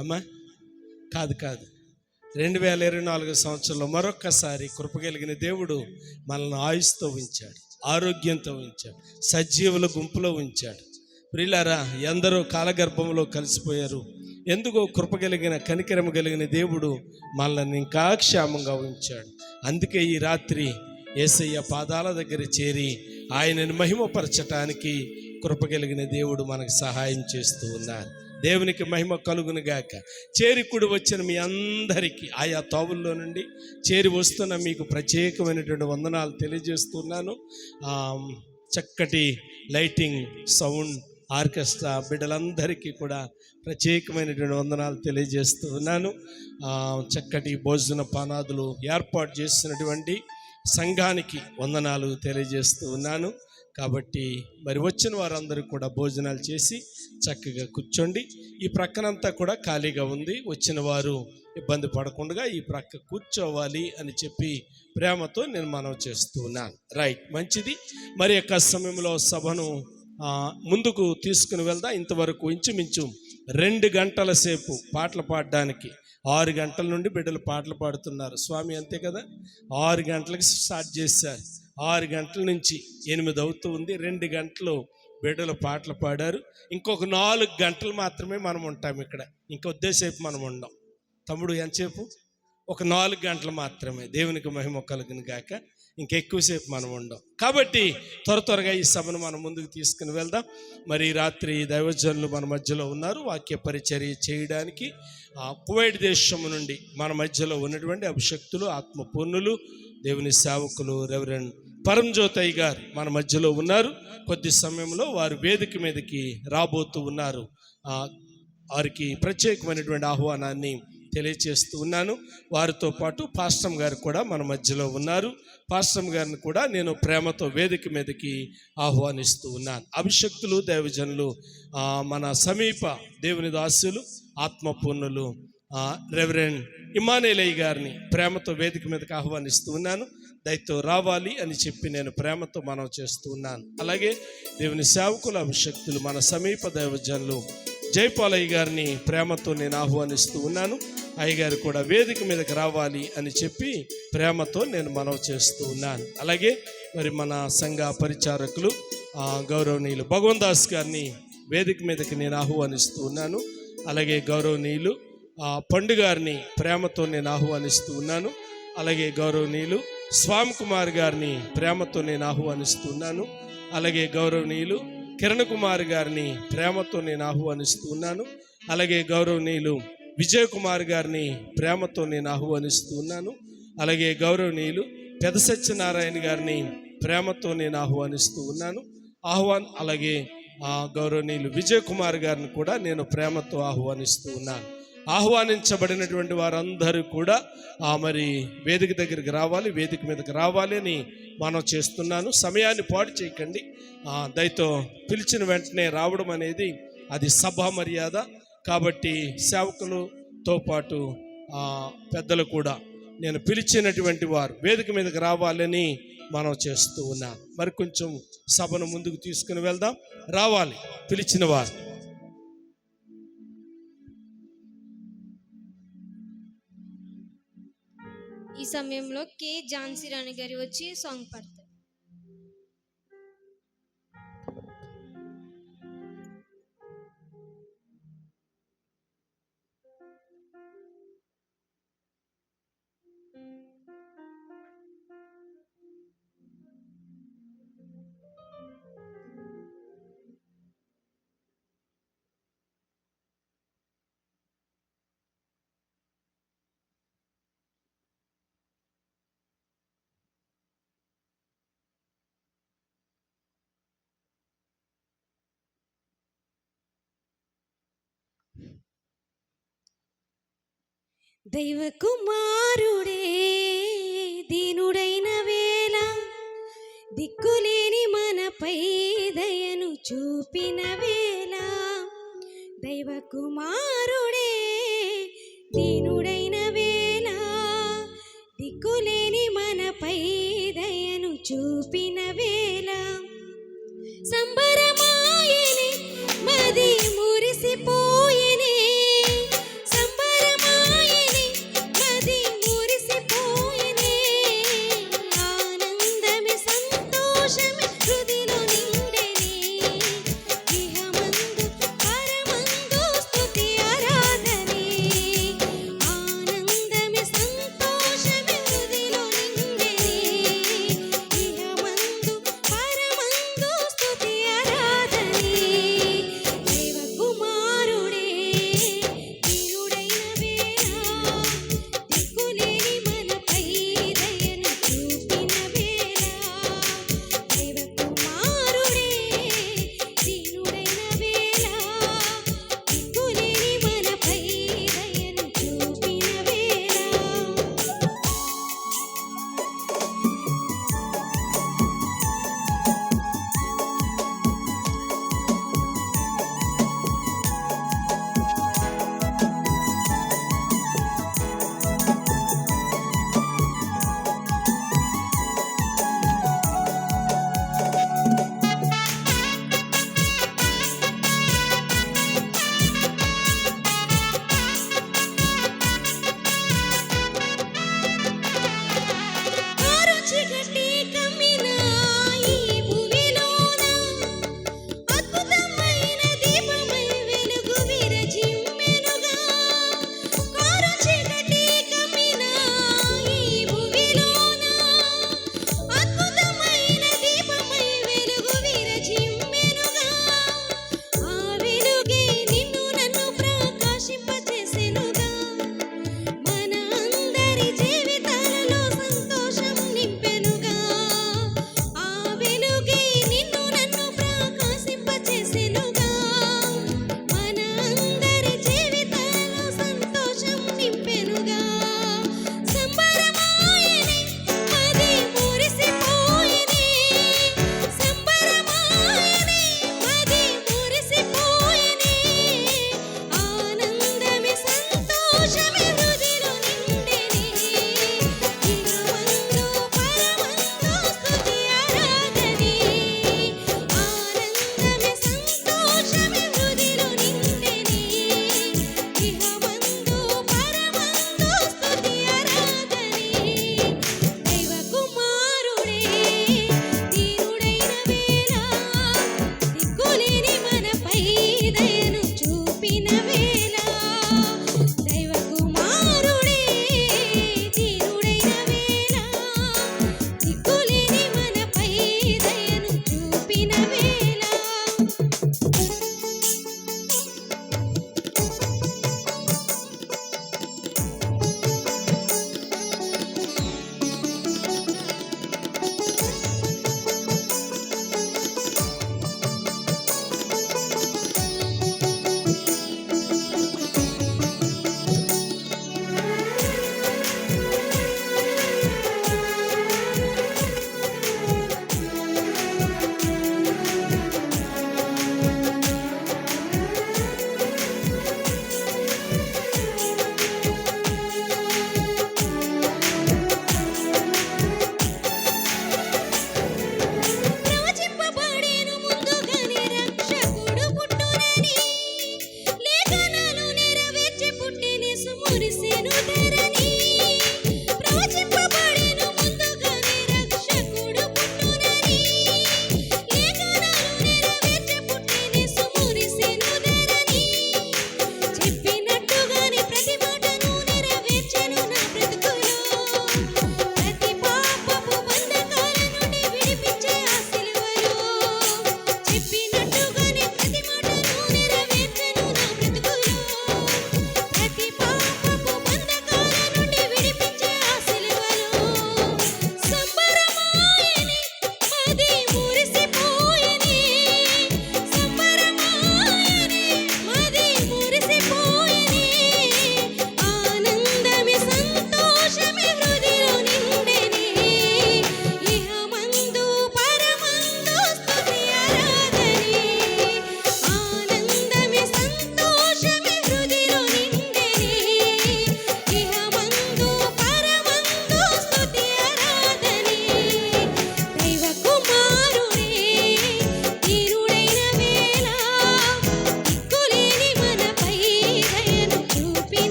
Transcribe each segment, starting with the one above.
అమ్మా కాదు 2024 సంవత్సరంలో మరొక్కసారి కృపగలిగిన దేవుడు మనల్ని ఆయుస్తో ఉంచాడు, ఆరోగ్యంతో ఉంచాడు, సజీవుల గుంపులో ఉంచాడు. ప్రియులారా, ఎందరో కాలగర్భంలో కలిసిపోయారు. ఎందుకో కృపగలిగిన కనికరము కలిగిన దేవుడు మనల్ని ఇంకా క్షేమంగా ఉంచాడు. అందుకే ఈ రాత్రి యేసయ్య పాదాల దగ్గర చేరి ఆయనను మహిమపరచటానికి కృపగలిగిన దేవుడు మనకు సహాయం చేస్తూ ఉన్నారు. దేవునికి మహిమ కలుగును గాక. చేరికుడి వచ్చిన మీ అందరికీ ఆయా తోవుల్లో నుండి చేరి వస్తున్న మీకు ప్రత్యేకమైనటువంటి వందనాలు తెలియజేస్తున్నాను. చక్కటి లైటింగ్, సౌండ్, ఆర్కెస్ట్రా బిడ్డలందరికీ కూడా ప్రత్యేకమైనటువంటి వందనాలు తెలియజేస్తూ ఉన్నాను. చక్కటి భోజన పానాదులు ఏర్పాటు చేసినటువంటి సంఘానికి వందనాలు తెలియజేస్తూ ఉన్నాను. కాబట్టి మరి వచ్చిన వారందరూ కూడా భోజనాలు చేసి చక్కగా కూర్చోండి. ఈ ప్రక్కనంతా కూడా ఖాళీగా ఉంది. వచ్చిన వారు ఇబ్బంది పడకుండా ఈ ప్రక్క కూర్చోవాలి అని చెప్పి ప్రేమతో నేను మనవి చేస్తూ ఉన్నాను. రైట్, మంచిది. మరి యొక్క సమయంలో సభను ముందుకు తీసుకుని వెళ్దాం. ఇంతవరకు ఇంచుమించు 2 గంటల సేపు పాటలు పాడడానికి 6 గంటల నుండి బిడ్డలు పాటలు పాడుతున్నారు. స్వామి అంతే కదా, 6 గంటలకు స్టార్ట్ చేశారు. 6 గంటల నుంచి 8 అవుతూ ఉంది. 2 గంటలు బిడ్డలు పాటలు పాడారు. ఇంకొక 4 గంటలు మాత్రమే మనం ఉంటాం ఇక్కడ. ఇంకొద్దిసేపు మనం ఉండం. తమ్ముడు ఎంతసేపు? ఒక 4 గంటలు మాత్రమే. దేవునికి మహిమ కలుగును గాక. ఇంకెక్కువసేపు మనం ఉండం. కాబట్టి త్వరగా ఈ సభను మనం ముందుకు తీసుకుని వెళ్దాం. మరి రాత్రి దైవజనులు మన మధ్యలో ఉన్నారు వాక్య పరిచర్య చేయడానికి. కువైట్ దేశం నుండి మన మధ్యలో ఉన్నటువంటి అభిషక్తులు, ఆత్మపూర్ణులు, దేవుని సేవకులు రెవరెండ్ పరంజ్యోతయ్య గారు మన మధ్యలో ఉన్నారు. కొద్ది సమయంలో వారు వేదిక మీదకి రాబోతూ ఉన్నారు. వారికి ప్రత్యేకమైనటువంటి ఆహ్వానాన్ని తెలియచేస్తూ ఉన్నాను. వారితో పాటు పాస్టర్ గారు కూడా మన మధ్యలో ఉన్నారు. పాస్టర్ గారిని కూడా నేను ప్రేమతో వేదిక మీదకి ఆహ్వానిస్తూ ఉన్నాను. అభిషక్తులు, దైవజనులు, మన సమీప దేవుని దాసులు, ఆత్మపూర్ణులు రెవరెండ్ ఇమ్మానుయేలయ్య గారిని ప్రేమతో వేదిక మీదకి ఆహ్వానిస్తూ ఉన్నాను. దయతో రావాలి అని చెప్పి నేను ప్రేమతో మనవి చేస్తూ ఉన్నాను. అలాగే దేవుని సేవకుల అభిషక్తులు, మన సమీప దైవజనులు జైపాలయ్య గారిని ప్రేమతో నేను ఆహ్వానిస్తూ ఉన్నాను. అయ్యగారు కూడా వేదిక మీదకి రావాలి అని చెప్పి ప్రేమతో నేను మనవి చేస్తూ ఉన్నాను. అలాగే మరి మన సంఘ పరిచారకులు గౌరవనీయులు భగవంత్ దాస్ గారిని వేదిక మీదకి నేను ఆహ్వానిస్తూ ఉన్నాను. అలాగే గౌరవనీయులు పండు గారిని ప్రేమతో నేను ఆహ్వానిస్తూ ఉన్నాను. అలాగే గౌరవనీయులు స్వామి కుమార్ గారిని ప్రేమతో నేను ఆహ్వానిస్తూ ఉన్నాను. అలాగే గౌరవనీయులు కిరణ్ కుమార్ గారిని ప్రేమతో నేను ఆహ్వానిస్తూ ఉన్నాను. అలాగే గౌరవనీయులు విజయ్ కుమార్ గారిని ప్రేమతో నేను ఆహ్వానిస్తూ ఉన్నాను. అలాగే గౌరవనీయులు పెద్ద సత్యనారాయణ గారిని ప్రేమతో నేను ఆహ్వానిస్తూ ఉన్నాను. అలాగే గౌరవనీయులు విజయ్ కుమార్ గారిని కూడా నేను ప్రేమతో ఆహ్వానిస్తూ ఉన్నాను. ఆహ్వానించబడినటువంటి వారందరూ కూడా మరి వేదిక దగ్గరికి రావాలి, వేదిక మీదకి రావాలి అని మనం చేస్తున్నాను. సమయాన్ని పాడు చేయకండి. దయతో పిలిచిన వెంటనే రావడం అనేది అది సభా మర్యాద. కాబట్టి సేవకులతో పాటు పెద్దలు కూడా నేను పిలిచినటువంటి వారు వేదిక మీదకి రావాలని మనం చేస్తూ ఉన్నాను. మరి కొంచెం సభను ముందుకు తీసుకుని వెళ్దాం. రావాలి పిలిచిన వారు. ఈ సమయంలో కే ఝాన్సీ రాణి గారు వచ్చి సాంగ్ పాడతారు. దైవ కుమారుడే దీనుడైన వేళ దిక్కులేని మనపై దయను చూపిన వేళ, దైవ కుమారుడే దీనుడైన వేళ దిక్కులేని మనపై దయను చూపిన వేళ, సంబరమాయనే మది మురిసిపోయెనే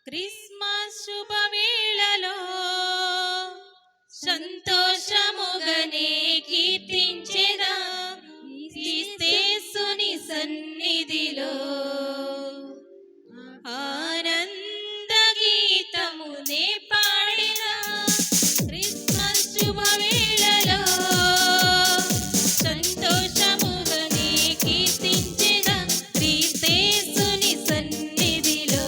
క్రిస్మస్ శుభవేళలో సంతోషముగనే కీర్తించెదా క్రీస్తేసుని సన్నిధిలో ఆనంద గీతమునే పాడెదా క్రిస్మస్ శుభవేళలో సంతోషముగనే కీర్తించెదా క్రీస్తేసుని సన్నిధిలో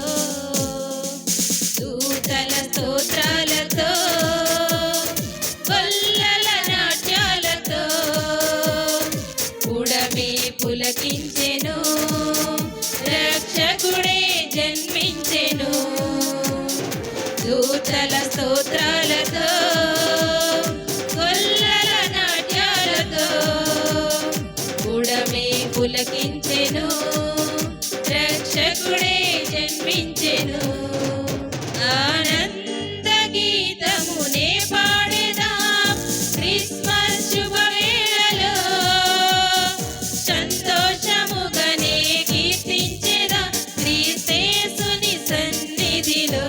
దూతల స్తోత్రాలతో గొల్లల నాట్యాలతో ఉడమే పులకించెను రక్షకుడే జన్మించెను దూతల స్తోత్రాలతో గొల్లల నాట్యాలతో ఉడమే పులకించెను రక్షకుడే జన్మించెను ఆనంద గీతమునే పాడెదా క్రిస్మస్ శుభవేళలో సంతోషముగనే కీర్తించెదా క్రీస్తేసుని సన్నిధిలో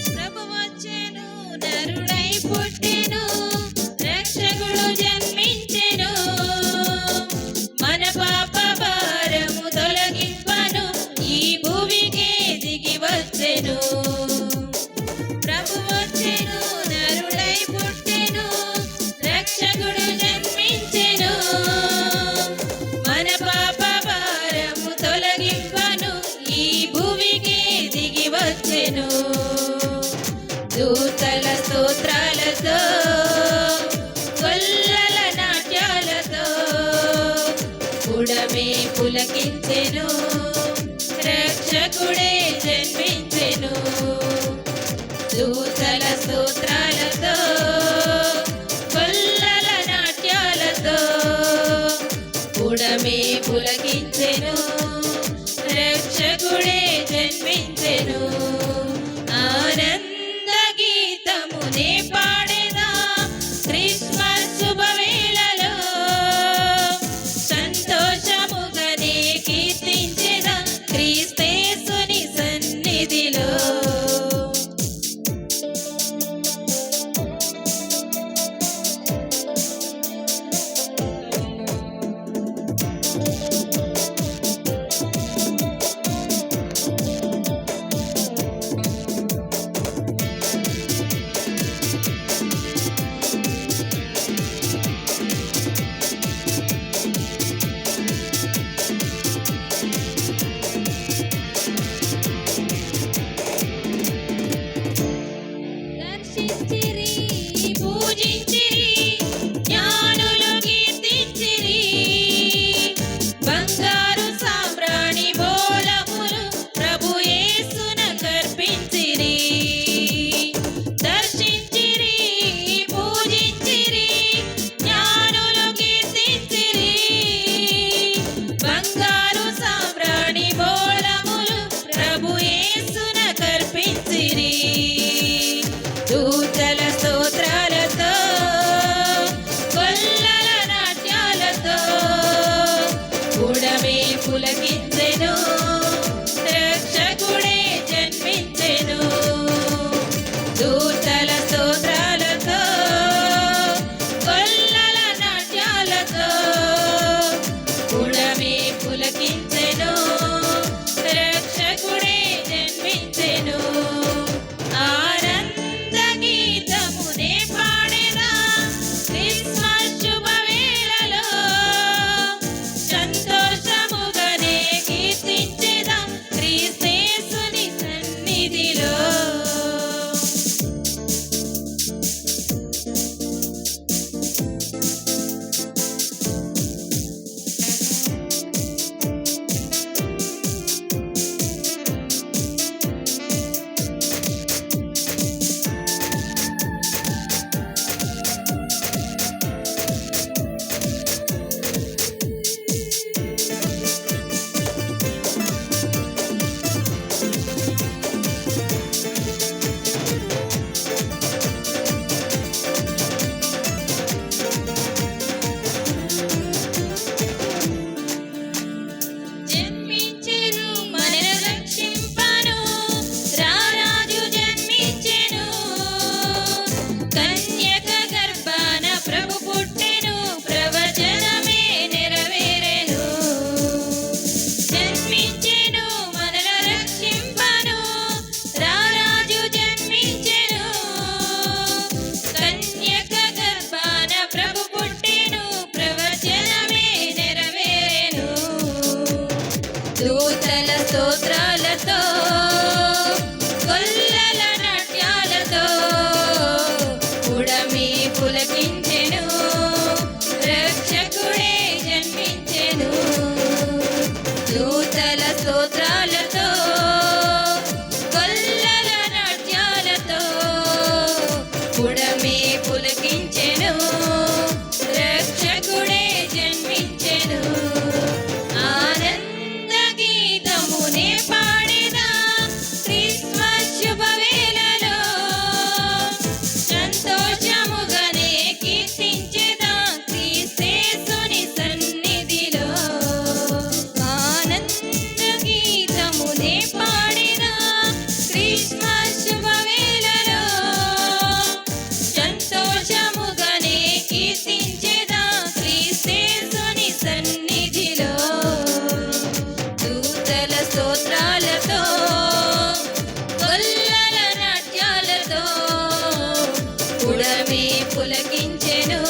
ప్రభు వచ్చెను నరుడై పుట్టెను రక్షకుడు జన్మించెను మన పాప భారము తొలగింపను ఈ భూమికే దిగి వచ్చెను ప్రభు వచ్చెను నరుడై పుట్టెను రక్షకుడు జన్మించెను మన పాప భారము తొలగింపను ఈ భూమికే దిగి వచ్చెను దూతల స్తోత్రాలతో గొల్లల నాట్యాలతో ఉడమే పులకించెను రక్షకుడే జన్మించెను దూతల స్తోత్రాలతో గొల్లల నాట్యాలతో ఉడమే పులకించెను రక్షకుడే జన్మించెను ఆనంద గీతమునే పాడెదా క్రిస్మస్ శుభవేళలో సంతోషముగనే కీర్తించెదా క్రీస్తేసుని సన్నిధిలో దర్శించిరి పూజించిరి జ్ఞానులు కీర్తించిరి బంగారు సామ్రాణి బోలములు ప్రభు యేసునకర్పించిరి దర్శించిరి పూజించిరి జ్ఞానులు కీర్తించిరి బంగారు సామ్రాణి బోలములు ప్రభు యేసునకర్పించిరి దూతల స్తోత్రాలతో గొల్లల నాట్యాలతో ఉడమే పులకించెను రక్షకుడే జన్మించెను దూతల స్తోత్రాలతో గొల్లల నాట్యాలతో ఉడమే పులకించెను రక్షకుడే జన్మించెను ఆనంద గీతమునే పాడెదా క్రిస్మస్ శుభవేళలో సంతోషముగనే కీర్తించెదా దూతల స్తోత్రాలతో గొల్లల నాట్యాలతో ఉడమి పులకించెను, రక్షకుడే జన్మించెను. దూతల స్తోత్రాలతో గొల్లల నాట్యాలతో ఉడమి పులకించెను, రక్షకుడే జన్మించెను. ఆనంద గీతమునే పాడెదా క్రిస్మస్ శుభవేళలో, సంతోషముగానే కీర్తించెదా క్రీస్తేసుని సన్నిధిలో. ఆనంద గీతమునే పాడెదా క్రిస్మస్ శుభవేళలో, సంతోషముగానే కీర్తించెదా క్రీస్తేసుని సన్నిధిలో. దూతల స్తోత్రాలతో గొల్లల నాట్యాలతో ఉడమి పులకించెను,